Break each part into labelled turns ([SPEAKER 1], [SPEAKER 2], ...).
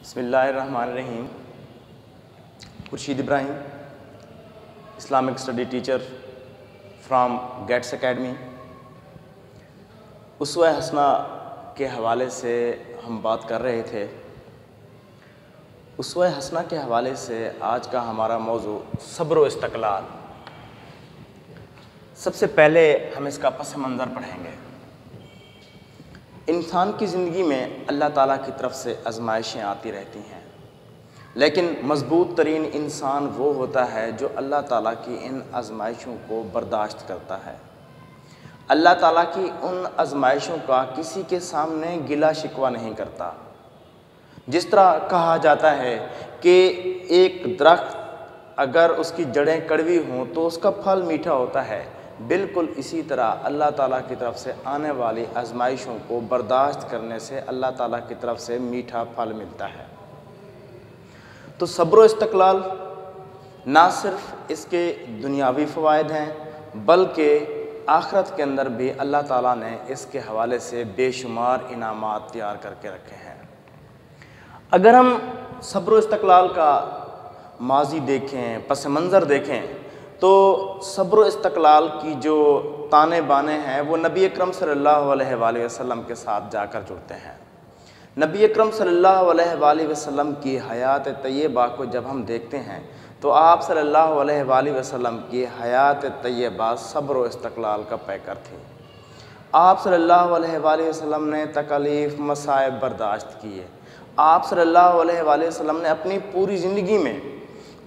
[SPEAKER 1] बिस्मिल्लाहिर्रहमानिर्रहीम। Khurshid Ibrahim, Islamic study teacher from Gates academy. उसवा हसना के हवाले से हम बात कर रहे थे। उसवा हसना के हवाले से आज का हमारा मौजू सब्र व इस्तक़लाल। सबसे पहले हम इसका पस मंज़र पढ़ेंगे। इंसान की ज़िंदगी में अल्लाह ताला की तरफ से आज़माइशें आती रहती हैं, लेकिन मज़बूत तरीन इंसान वो होता है जो अल्लाह ताला की इन आज़माइशों को बर्दाश्त करता है। अल्लाह ताला की उन आज़माइशों का किसी के सामने गिला शिकवा नहीं करता। जिस तरह कहा जाता है कि एक दरख्त अगर उसकी जड़ें कड़वी हों तो उसका फल मीठा होता है, बिल्कुल इसी तरह अल्लाह ताला की तरफ से आने वाली आज़माइशों को बर्दाश्त करने से अल्लाह ताला की तरफ से मीठा फल मिलता है। तो सब्र व इस्तक़लाल ना सिर्फ इसके दुनियावी फ़वाइद हैं, बल्कि आखिरत के अंदर भी अल्लाह ताला ने इसके हवाले से बेशुमार इनामात तैयार करके रखे हैं। अगर हम सब्र व इस्तक़लाल का माजी देखें, पस मंज़र देखें, तो सब्र व इस्तक़लाल की जो ताने बाने हैं वो नबी अकरम सल्लल्लाहु अलैहि वसल्लम के साथ जाकर जुड़ते हैं। नबी अकरम सल्लल्लाहु अलैहि वसल्लम की हयात तय्यबा को जब हम देखते हैं तो आप सल्लल्लाहु अलैहि वसल्लम की हयात तय्यबा सब्र व इस्तक़लाल का पैकर थी। आप सल्लल्लाहु अलैहि वसल्लम ने तकलीफ़ मसाइब बर्दाश्त किए। आप सल्लल्लाहु अलैहि वसल्लम ने अपनी पूरी ज़िंदगी में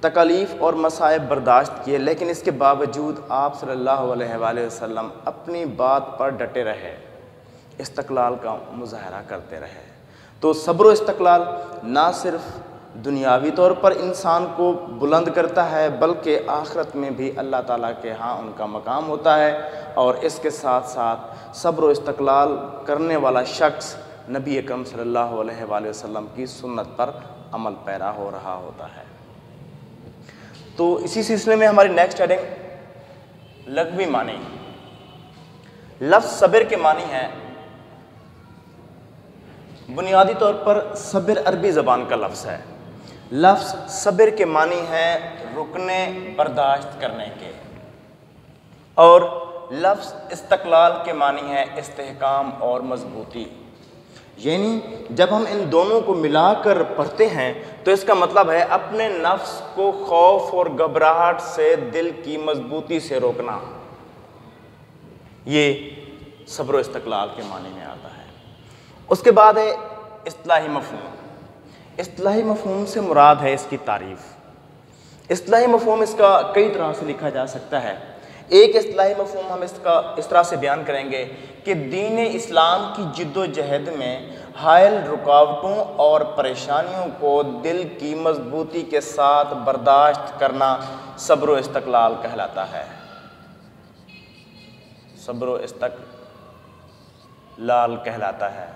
[SPEAKER 1] तकलीफ़ और मसाइब बर्दाश्त किए, लेकिन इसके बावजूद आप सल्लल्लाहु अलैहि वसल्लम अपनी बात पर डटे रहे, इस्तक़लाल का मुज़ाहरा करते रहे। तो सब्र व इस्तक़लाल ना सिर्फ दुनियावी तौर पर इंसान को बुलंद करता है, बल्कि आखिरत में भी अल्लाह ताला के यहाँ उनका मकाम होता है। और इसके साथ साथ सब्र व इस्तक़लाल करने वाला शख्स नबी अकरम सल्लल्लाहु अलैहि वसल्लम की सुन्नत पर अमल पैरा हो रहा होता है। तो इसी सिलसिले में हमारी नेक्स्ट हेडिंग लग़वी मानी। लफ्ज़ सब्र के मानी है, बुनियादी तौर पर सब्र अरबी ज़बान का लफ्ज़ है। लफ्ज़ सब्र के मानी है रुकने, बर्दाश्त करने के। और लफ्ज़ इस्तक़लाल के मानी है इस्तेहकाम और मजबूती। यानी जब हम इन दोनों को मिलाकर पढ़ते हैं तो इसका मतलब है अपने नफ्स को खौफ और घबराहट से दिल की मजबूती से रोकना। ये सब्र व इस्तक़लाल के मानी में आता है। उसके बाद है इस्तिलाही मफ़हूम। इस्तिलाही मफ़हूम से मुराद है इसकी तारीफ़। इस्तिलाही मफ़हूम इसका कई तरह से लिखा जा सकता है। एक इस्तिलाही मफ़हूम हम इसका इस तरह से बयान करेंगे कि दीन इस्लाम की जिद्दोजहद में हायल रुकावटों और परेशानियों को दिल की मजबूती के साथ बर्दाश्त करना सब्र व इस्तक़लाल कहलाता है। सब्र व इस्तक़लाल कहलाता है।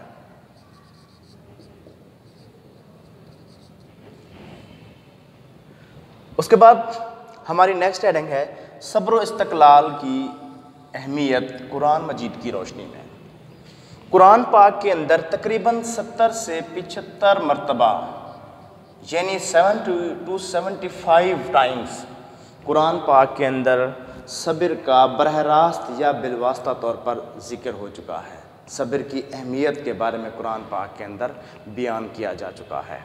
[SPEAKER 1] उसके बाद हमारी नेक्स्ट हेडिंग है सब्र व इस्तक़लाल की अहमियत कुरान मजीद की रोशनी में। कुरान पाक के अंदर तकरीबन 70 से 75 मरतबा यानी 70 to 75 टाइम्स कुरान पाक के अंदर सब्र का बरह रास्त या बिलवास्ता तौर पर ज़िक्र हो चुका है। सब्र की अहमियत के बारे में कुरान पाक के अंदर बयान किया जा चुका है।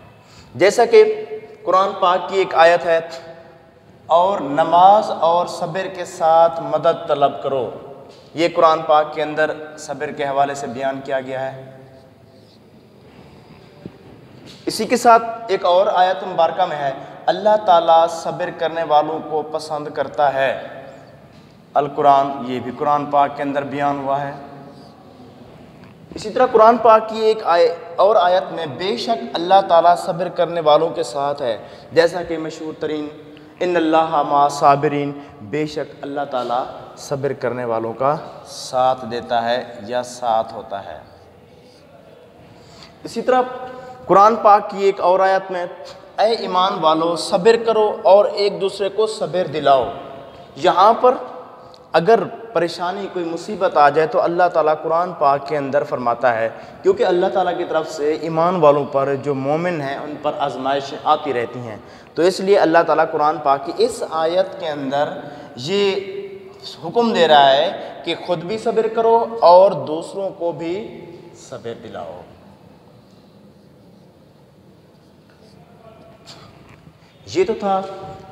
[SPEAKER 1] जैसा कि कुरान पाक की एक आयत है, और नमाज और सब्र के साथ मदद तलब करो। ये कुरान पाक के अंदर सब्र के हवाले से बयान किया गया है। इसी के साथ एक और आयत मुबारका में है, अल्लाह ताला सब्र करने वालों को पसंद करता है। अल कुरान, ये भी कुरान पाक के अंदर बयान हुआ है। इसी तरह कुरान पाक की एक और आयत में बेशक अल्लाह ताला सब्र करने वालों के साथ है। जैसा कि मशहूर तरीन इन्नल्लाहा मा साबिरीन, बेशक अल्लाह ताला सब्र करने वालों का साथ देता है या साथ होता है। इसी तरह कुरान पाक की एक और आयत में, ऐ ईमान वालो सब्र करो और एक दूसरे को सब्र दिलाओ। यहाँ पर अगर परेशानी, कोई मुसीबत आ जाए तो अल्लाह ताला कुरान पाक के अंदर फरमाता है, क्योंकि अल्लाह ताला की तरफ से ईमान वालों पर, जो मोमिन हैं, उन पर आजमाइशें आती रहती हैं। तो इसलिए अल्लाह ताला कुरान पाक की इस आयत के अंदर ये हुक्म दे रहा है कि ख़ुद भी सब्र करो और दूसरों को भी सब्र दिलाओ। ये तो था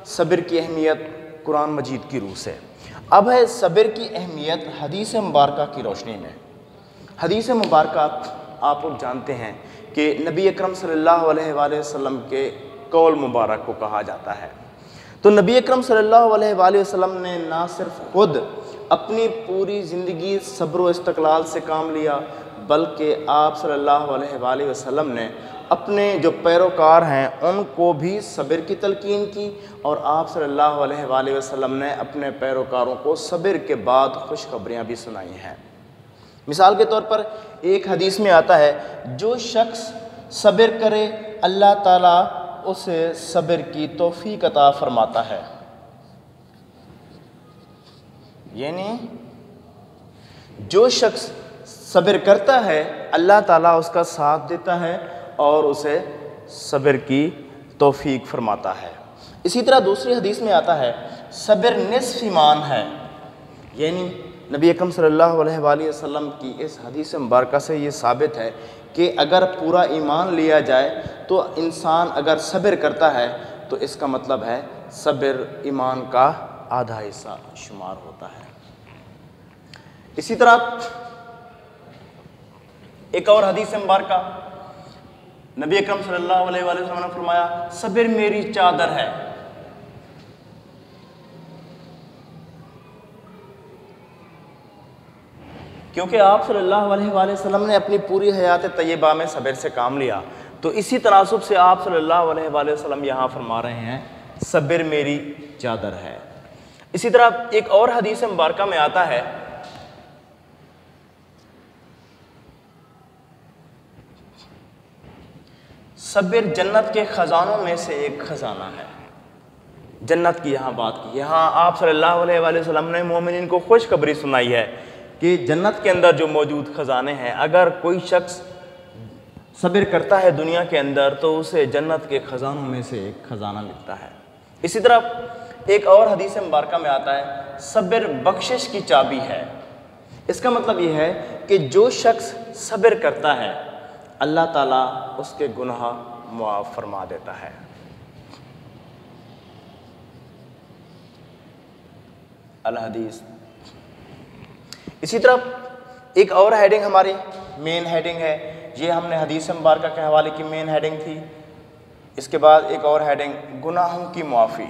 [SPEAKER 1] सब्र की अहमियत कुरान मजीद की रूह से। अब है सब्र की अहमियत हदीस मुबारक की रोशनी में। हदीस मुबारक आप लोग जानते हैं कि नबी अकरम सल्लल्लाहु अलैहि वसल्लम के कौल मुबारक को कहा जाता है। तो नबी अकरम सल्लल्लाहु अलैहि वसल्लम ने ना सिर्फ खुद अपनी पूरी ज़िंदगी सब्र व इस्तक़लाल से काम लिया, बल्कि आप सल्लल्लाहु अलैहि वसल्लम ने अपने जो पैरोकार हैं उनको भी सब्र की तलकीन की, और आप सल्लल्लाहु अलैहि वसल्लम ने अपने पैरोकारों को सब्र के बाद खुशखबरियाँ भी सुनाई हैं। मिसाल के तौर पर एक हदीस में आता है, जो शख्स सब्र करे अल्लाह ताला उसे सब्र की तौफीक अता फरमाता है। यानी जो शख्स सब्र करता है अल्लाह ताला उसका साथ देता है और उसे सब्र की तौफीक फरमाता है। इसी तरह दूसरी हदीस में आता है, सब्र निस्फ ईमान है। यानी नबी अकरम सल्लल्लाहु अलैहि वसल्लम की इस हदीस मुबारक से ये साबित है कि अगर पूरा ईमान लिया जाए तो इंसान अगर सब्र करता है तो इसका मतलब है सब्र ईमान का आधा हिस्सा शुमार होता है। इसी तरह एक और हदीस मुबारक, नबी अकरम सल्लल्लाहु अलैहि वसल्लम ने फरमाया, सब्र मेरी चादर है। क्योंकि आप सल्लल्लाहु अलैहि वसल्लम ने अपनी पूरी हयात तय्यबा में सब्र से काम लिया, तो इसी तनासुब से आप सल्लल्लाहु अलैहि वसल्लम यहाँ फरमा रहे हैं, सब्र मेरी चादर है। इसी तरह एक और हदीस मुबारक में आता है, सब्र जन्नत के ख़जानों में से एक ख़जाना है। जन्नत की यहाँ बात की, यहाँ आप सल्लल्लाहु अलैहि वसल्लम ने मोमिनीन को खुशखबरी सुनाई है कि जन्नत के अंदर जो मौजूद ख़जाने हैं, अगर कोई शख्स सब्र करता है दुनिया के अंदर तो उसे जन्नत के ख़जानों में से एक ख़जाना मिलता है। इसी तरह एक और हदीस मुबारक में आता है, सब्र बख्शिश की चाबी है। इसका मतलब ये है कि जो शख्स सब्र करता है अल्लाह ताला उसके गुनाह मुआफ़ फरमा देता है। अल हदीस। इसी तरह एक और हेडिंग हमारी मेन हेडिंग है, ये हमने हदीस मुबारक के हवाले की मेन हेडिंग थी। इसके बाद एक और हेडिंग, गुनाहों की मुआफ़ी।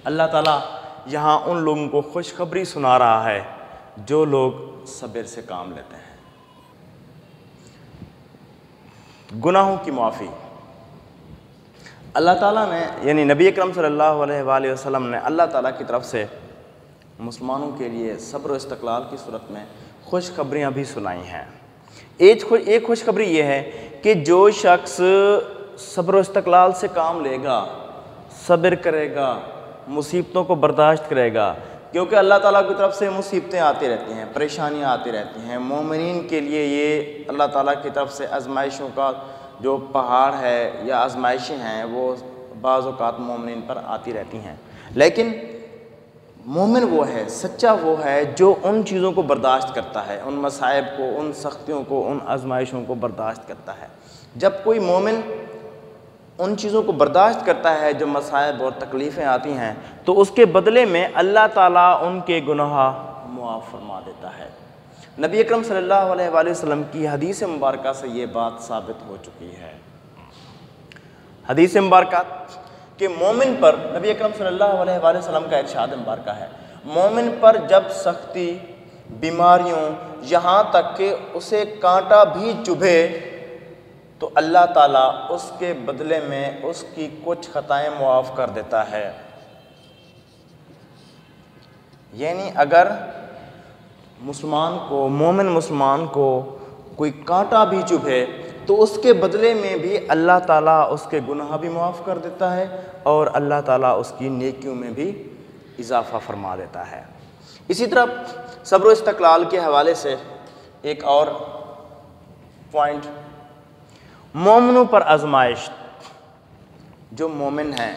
[SPEAKER 1] अल्लाह ताला यहाँ उन लोगों को खुशखबरी सुना रहा है जो लोग सब्र से काम लेते हैं। गुनाहों की मुआफ़ी अल्लाह ताला ने, यानी नबी अकरम सल्लल्लाहु अलैहि वसल्लम ने अल्लाह ताला की तरफ से मुसलमानों के लिए सब्र व इस्तक़लाल की सूरत में खुशखबरियाँ भी सुनाई हैं। एक खुशखबरी ये है कि जो शख्स सब्र व इस्तक़लाल से काम लेगा, सब्र करेगा, मुसीबतों को बर्दाश्त करेगा, क्योंकि अल्लाह ताला की तरफ से मुसीबतें आती रहती हैं, परेशानियाँ आती रहती हैं। मोमिनीन के लिए ये अल्लाह ताला की तरफ से आजमाइशों का जो पहाड़ है या आजमाइशें हैं वो बाज़ औक़ात मोमिनीन पर आती रहती हैं। लेकिन मोमिन वो है, सच्चा वो है जो उन चीज़ों को बर्दाश्त करता है, उन मसाइब को, उन सख्तियों को, उन आजमाइशों को बर्दाश्त करता है। जब कोई मोमिन उन चीज़ों को बर्दाश्त करता है जो मसाइब और तकलीफ़ें आती हैं, तो उसके बदले में अल्लाह ताला उनके गुनाह मुआफ़ फरमा देता है। नबी अकरम सल्लल्लाहु अलैहि वसल्लम की हदीस मुबारक से ये बात साबित हो चुकी है। हदीस मुबारक कि मोमिन पर, नबी अकरम सल्लल्लाहु अलैहि वसल्लम का इरशाद मुबारक है, मोमिन पर जब सख्ती, बीमारियों, यहाँ तक कि उसे कांटा भी चुभे तो अल्लाह ताला उसके बदले में उसकी कुछ खताएं मुआफ़ कर देता है। यानी अगर मुसलमान को, मोमिन मुसलमान को कोई कांटा भी चुभे तो उसके बदले में भी अल्लाह ताला उसके गुनाह भी मुआफ़ कर देता है और अल्लाह ताला उसकी नेकियों में भी इजाफ़ा फरमा देता है। इसी तरह सब्र व इस्तक़लाल के हवाले से एक और पॉइंट, मोमिनों पर आजमाइश। जो मोमिन हैं,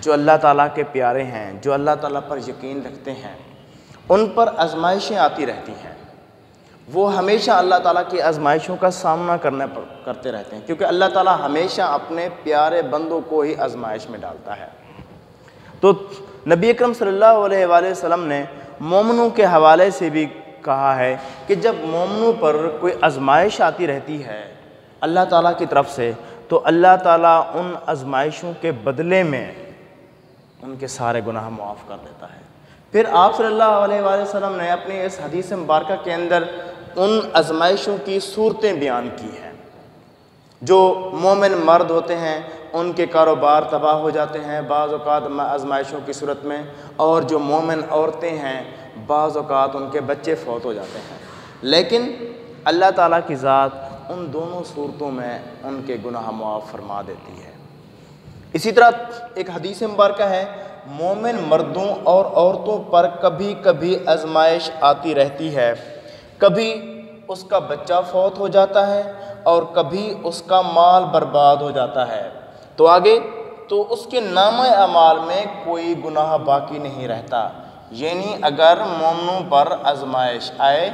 [SPEAKER 1] जो अल्लाह ताला के प्यारे हैं, जो अल्लाह ताला पर यकीन रखते हैं, उन पर आजमाइशें आती रहती हैं। वो हमेशा अल्लाह ताला की आजमाइशों का सामना करते रहते हैं, क्योंकि अल्लाह ताला हमेशा अपने प्यारे बंदों को ही आजमाइश में डालता है। तो नबी अकरम सल्लल्लाहु अलैहि वसल्लम ने मोमिनों के हवाले से भी कहा है कि जब मोमिनों पर कोई आजमाइश आती रहती है अल्लाह ताला की तरफ से, तो अल्लाह ताला उन आजमाइशों के बदले में उनके सारे गुनाह माफ़ कर देता है। फिर आप सल्लल्लाहु अलैहि वसल्लम ने अपनी इस हदीस मुबारका के अंदर उन आजमाइशों की सूरतें बयान की हैं। जो मोमिन मर्द होते हैं उनके कारोबार तबाह हो जाते हैं बाज़ औक़ात आजमाइशों की सूरत में, और जो मोमिन औरतें हैं बाज़ औक़ात उनके बच्चे फौत हो जाते हैं। लेकिन अल्लाह ताला की ज़ात उन दोनों सूरतों में उनके गुनाह माफ़ फरमा देती है। इसी तरह एक हदीस मुबारका है, मोमिन मर्दों और औरतों पर कभी कभी आजमाइश आती रहती है। कभी उसका बच्चा फौत हो जाता है और कभी उसका माल बर्बाद हो जाता है। तो आगे तो उसके नामा अमाल में कोई गुनाह बाकी नहीं रहता। यानी अगर मोमिनों पर आजमाइश आए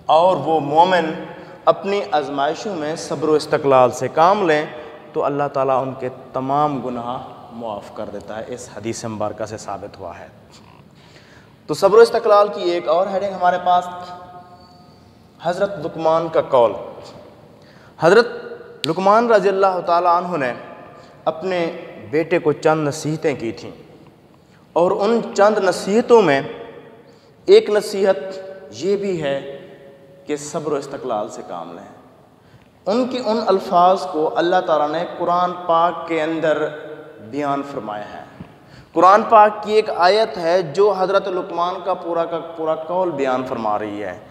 [SPEAKER 1] और वो मोमिन अपनी आजमाइशों में सब्र व इस्तक़लाल से काम लें, तो अल्लाह ताला उनके तमाम गुनाह माफ़ कर देता है। इस हदीस मुबारका से साबित हुआ है। तो सब्र व इस्तक़लाल की एक और हेडिंग हमारे पास, हज़रत लुक़मान का कौल। हज़रत लुक़मान रज़ियल्लाहु ताला अन्हु ने अपने बेटे को चंद नसीहतें की थीं, और उन चंद नसीहतों में एक नसीहत ये भी है कि सब्र व इस्तक़लाल से काम लें। उनकी उन अल्फाज को अल्लाह ताला ने कुरान पाक के अंदर बयान फरमाया है। कुरान पाक की एक आयत है जो हज़रत लुक़मान का पूरा कौल बयान फरमा रही है।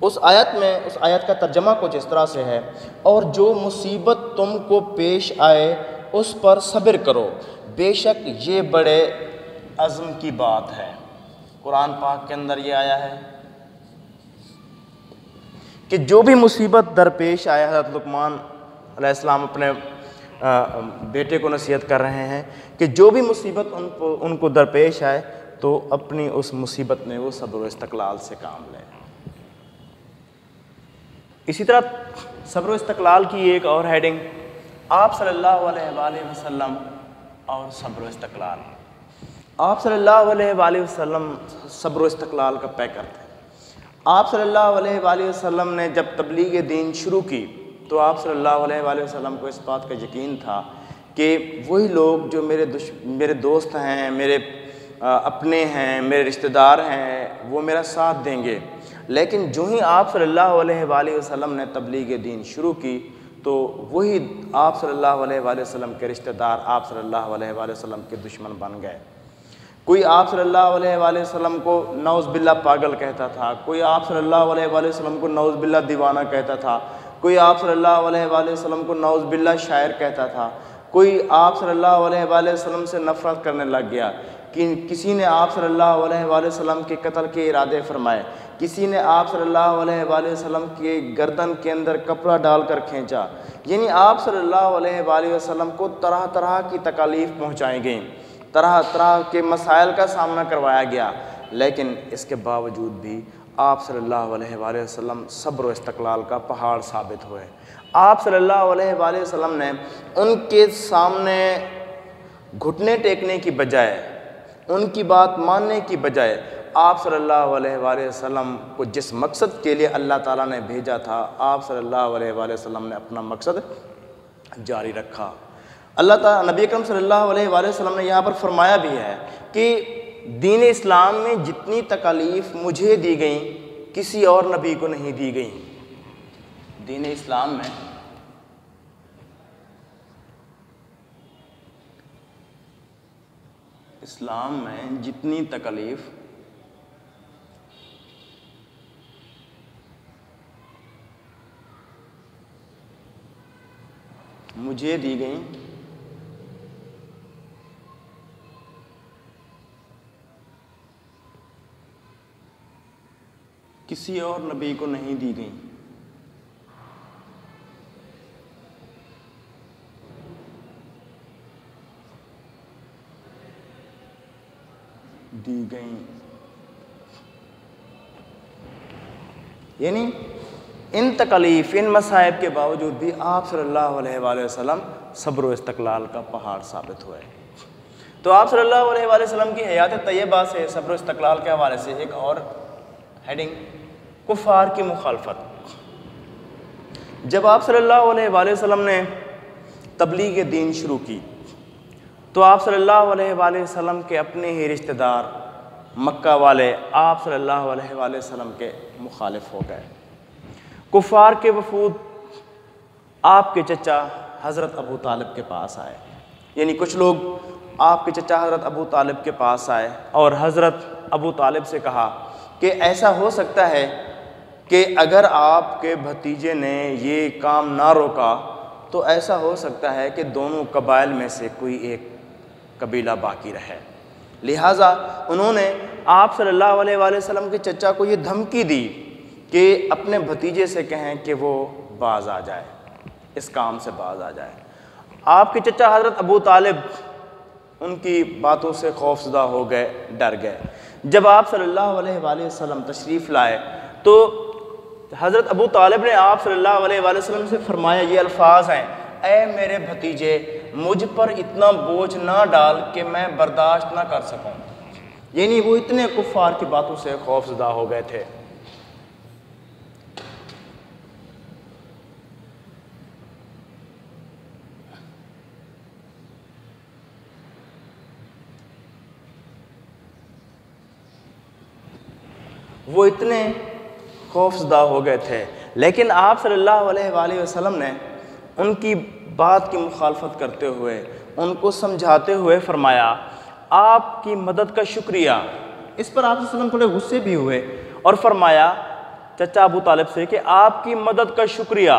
[SPEAKER 1] उस आयत का तर्जमा कुछ इस तरह से है, और जो मुसीबत तुमको पेश आए उस पर सब्र करो, बेशक ये बड़े अज़्म की बात है। कुरान पाक के अंदर ये आया है कि जो भी मुसीबत दरपेश आया, हज़रत लुक़मान अलैहिस्सलाम अपने बेटे को नसीहत कर रहे हैं कि जो भी मुसीबत उनको दरपेश आए तो अपनी उस मुसीबत में वो सब्र व इस्तक़लाल से काम लें। इसी तरह सब्र व इस्तक़लाल की एक और हेडिंग, आप सल्लल्लाहु अलैहि वसल्लम और सब्र व इस्तक़लाल। आप सल्लल्लाहु अलैहि वसल्लम सब्र व इस्तक़लाल का पैकर थे। आप सल्लल्लाहु अलैहि वसल्लम ने जब तबलीग दीन शुरू की तो आप सल्लल्लाहु अलैहि वसल्लम को इस बात का यकीन था कि वही लोग जो मेरे दोस्त हैं, मेरे अपने हैं, मेरे रिश्तेदार हैं, वो मेरा साथ देंगे। लेकिन जो ही आप सल्लल्लाहु अलैहि वसल्लम ने तबलीग दीन शुरू की तो वही आप सल्लल्लाहु अलैहि वसल्लम के रिश्तेदार आप सल्लल्लाहु अलैहि वसल्लम के दुश्मन बन गए। कोई आप सल्लल्लाहु अलैहि वसल्लम को नौज़ बिल्ला पागल कहता था, कोई आप सल्लल्लाहु अलैहि वसल्लम को नौज़ बिल्ला दीवाना कहता था, कोई आप सल्लल्लाहु अलैहि वसल्लम को नौज़ बिल्ला शायर कहता था, कोई आप सल्लल्लाहु अलैहि वसल्लम से नफ़रत करने लग गया। कि किसी ने आप सल्लल्लाहु अलैहि वसल्लम के कत्ल के इरादे फरमाए, किसी ने आप सल्लल्लाहु अलैहि वसल्लम के गर्दन के अंदर कपड़ा डालकर खींचा। यानी आप सल्लल्लाहु अलैहि वसल्लम को तरह तरह की तकालीफ़ पहुँचाई गई, तरह तरह के मसाइल का सामना करवाया गया। लेकिन इसके बावजूद भी आप सल्लल्लाहु अलैहि वसल्लम सब्र व इस्तक़लाल का पहाड़ साबित हुए। आप सल्लल्लाहु अलैहि वसल्लम ने उनके सामने घुटने टेकने की बजाय, उनकी बात मानने की बजाय, आप सल्लल्लाहु अलैहि वसल्लम को जिस मकसद के लिए अल्लाह ताला ने भेजा था, आप सल्लल्लाहु अलैहि वसल्लम ने अपना मकसद जारी रखा। अल्लाह ताला नबी अकरम सल्लल्लाहु अलैहि वसल्लम ने यहाँ पर फरमाया भी है कि दीन इस्लाम में जितनी तकालीफ़ मुझे दी गई किसी और नबी को नहीं दी गई। दीन इस्लाम में जितनी तकलीफ़ मुझे दी गई किसी और नबी को नहीं दी गई। दी गई यानी इन तकलीफ, इन मसाइब के बावजूद भी आप सल्लल्लाहु अलैहि वसल्लम सब्र व इस्तक़लाल का पहाड़ साबित हुए। तो आप सल्लल्लाहु अलैहि वसल्लम की हयात तैयबा से सब्र व इस्तक़लाल के हवाले से एक और हेडिंग, कुफ़ार की मुखालफत। जब आप सल्लल्लाहु अलैहि वसल्लम ने तबलीग दीन शुरू की तो आप सल्लल्लाहु अलैहि वसल्लम के अपने ही रिश्तेदार मक्का वाले आप सल्लल्लाहु अलैहि वसल्लम के मुखालिफ हो गए। कुफ़ार के वफूद आपके चचा हज़रत अबू तालिब के पास आए, यानी कुछ लोग आपके चचा हज़रत अबू तालिब के पास आए और हज़रत अबू तालिब से कहा कि ऐसा हो सकता है कि अगर आपके भतीजे ने ये काम ना रोका तो ऐसा हो सकता है कि दोनों कबाइल में से कोई एक कबीला बाकी रहे। लिहाजा उन्होंने आप सल्लल्लाहु अलैहि वसल्लम के चचा को ये धमकी दी कि अपने भतीजे से कहें कि वो बाज आ जाए, इस काम से बाज आ जाए। आपके चचा हज़रत अबू तालिब उनकी बातों से खौफज़दा हो गए, डर गए। जब आप सल्लल्लाहु अलैहि वसल्लम तशरीफ़ लाए तो हज़रत अबू तालिब ने आप सल्लल्लाहु अलैहि वसल्लम से फरमाया, ये अल्फाज हैं, ऐ मेरे भतीजे, मुझ पर इतना बोझ ना डाल कि मैं बर्दाश्त ना कर सकूं। यानी वो इतने कुफ़ार की बातों से खौफज़दा हो गए थे। वो इतने खौफज़दा हो गए थे, लेकिन आप सल्लल्लाहु अलैहि वसल्लम ने उनकी बात की मुखालफत करते हुए, उनको समझाते हुए फरमाया, आपकी मदद का शुक्रिया। इस पर आप सल्लल्लाहु अलैहि वसल्लम थोड़े गुस्से भी हुए और फरमाया चचा अबू तालिब से कि आपकी मदद का शुक्रिया,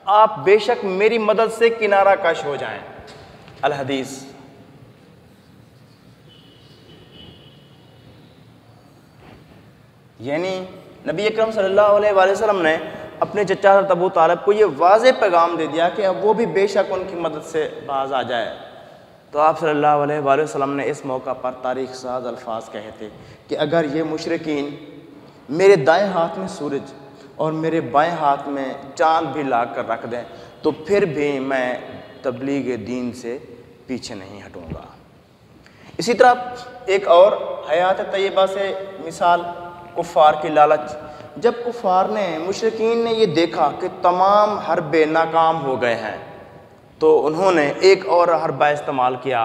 [SPEAKER 1] आप बेशक मेरी मदद से किनारा कश हो जाएं। अल हदीस। यानी नबी अकरम सल्लल्लाहु अलैहि वसल्लम ने अपने चचा हज़रत अबू तालिब को ये वाज़े पैगाम दे दिया कि अब वो भी बेशक उनकी मदद से बाज आ जाए। तो आप सल्लल्लाहु अलैहि वसल्लम ने इस मौका पर तारीख़ साज़ अल्फाज कहे थे कि अगर ये मुशरिकीन मेरे दाएं हाथ में सूरज और मेरे बाएं हाथ में चाँद भी ला कर रख दें तो फिर भी मैं तबलीग दीन से पीछे नहीं हटूँगा। इसी तरह एक और हयात तैयबा से मिसाल, कुफ़ार की लालच। जब कुफ़ार ने, मुशरिकीन ने ये देखा कि तमाम हरबे नाकाम हो गए हैं तो उन्होंने एक और हरबा इस्तेमाल किया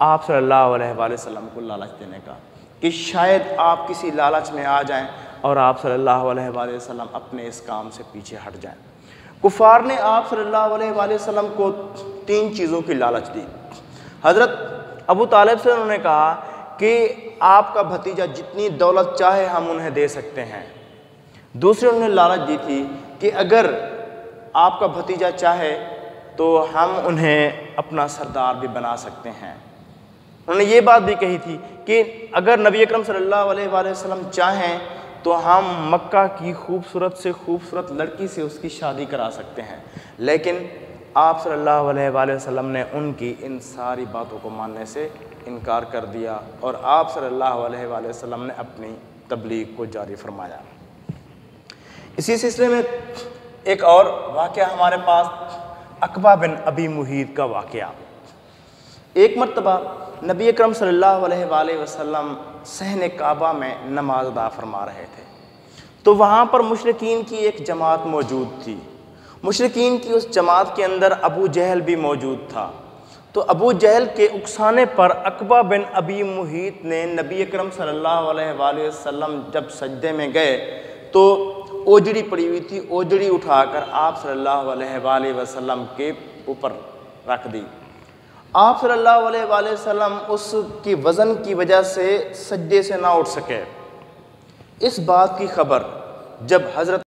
[SPEAKER 1] आप सल्लल्लाहु अलैहि वसल्लम को लालच देने का कि शायद आप किसी लालच में आ जाएं और आप सल्लल्लाहु अलैहि वसल्लम अपने इस काम से पीछे हट जाएं। कुफ़ार ने आप सल्लल्लाहु अलैहि वसल्लम को 3 चीज़ों की लालच दी। हज़रत अबू तालिब से उन्होंने कहा कि आपका भतीजा जितनी दौलत चाहे हम उन्हें दे सकते हैं। दूसरे उन्होंने लालच दी थी कि अगर आपका भतीजा चाहे तो हम उन्हें अपना सरदार भी बना सकते हैं। उन्होंने ये बात भी कही थी कि अगर नबी अकरम सल्लल्लाहु अलैहि वसल्लम चाहें तो हम मक्का की खूबसूरत से खूबसूरत लड़की से उसकी शादी करा सकते हैं। लेकिन आप सल्लल्लाहु अलैहि वसल्लम ने उनकी इन सारी बातों को मानने से इनकार कर दिया और आप सल्लल्लाहु अलैहि वसल्लम ने अपनी तबलीग को जारी फरमाया। इसी सिलसिले में एक और वाक़या हमारे पास, अक़बा बिन अबी मुहीत का वाक़या। एक मरतबा नबी अकरम सल्लल्लाहु अलैहि वसल्लम सहन काबा में नमाज अदा फरमा रहे थे तो वहाँ पर मुशरिकीन की एक जमात मौजूद थी। मुशरिकीन की उस जमात के अंदर अबू जहल भी मौजूद था। तो अबू जहल के उकसाने पर अक़बा बिन अबी मुहीत ने नबी अकरम सल्लल्लाहु अलैहि वसल्लम जब सजदे में गए तो ओजड़ी पड़ी हुई थी, ओजड़ी उठाकर आप सल्लल्लाहु अलैहि वसल्लम के ऊपर रख दी। आप सल्लल्लाहु अलैहि वसल्लम उसकी वज़न की वजह से सजदे से ना उठ सके। इस बात की खबर जब हज़रत